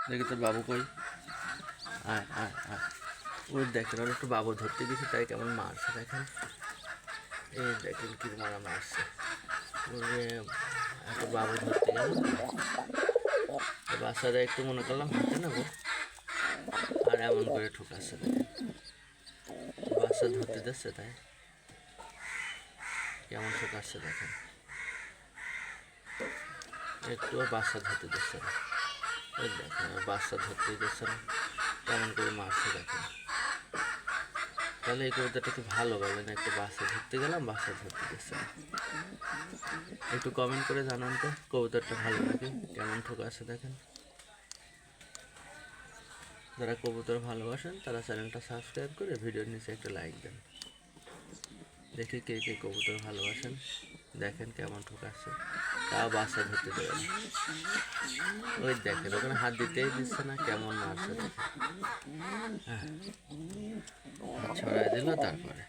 দেখি তোর বাবু কই, আয় আয় আয়। ওই দেখেন ওর একটু বাবু ধরতে গেছি তাই কেমন মারছে দেখেন, এই দেখেন কি মারা মারছে। ওরে একটা বাবু ধরতে গেল, বাচ্চারা একটু মনে করলাম হাতে নেবো, আর এমন করে ঠুকাচ্ছে দেখেন, বাচ্চা ধরতে দিচ্ছে তাই কেমন ঠুকাচ্ছে দেখেন, একটু বাচ্চা ধরতে দিচ্ছে না। ওই দেখেন বাচ্চা ধরতেই দিচ্ছে না, কেমন করে মারছে দেখেন। তাহলে এই কবিতাটা একটু ভালো বলেন, একটু বাচ্চা ধরতে গেলাম বাচ্চা ধরতে দিচ্ছে না। একটু কমেন্ট করে জানান তো কবুতরটা ভালো নাকি, কেমন ঠোকাচ্ছে দেখেন। যারা কবুতর ভালোবাসেন তারা চ্যানেলটা সাবস্ক্রাইব করে ভিডিওর নিচে একটা লাইক দেন। দেখি কে কে কবুতর ভালোবাসেন, দেখেন কেমন ঠোকাচ্ছে, তাও বাচ্চা ধরতে দেবে না। ওই দেখেন ওখানে হাত দিতেই দিচ্ছে না, কেমন মারছে দেখেন। হ্যাঁ, ছড়াই দিল তারপরে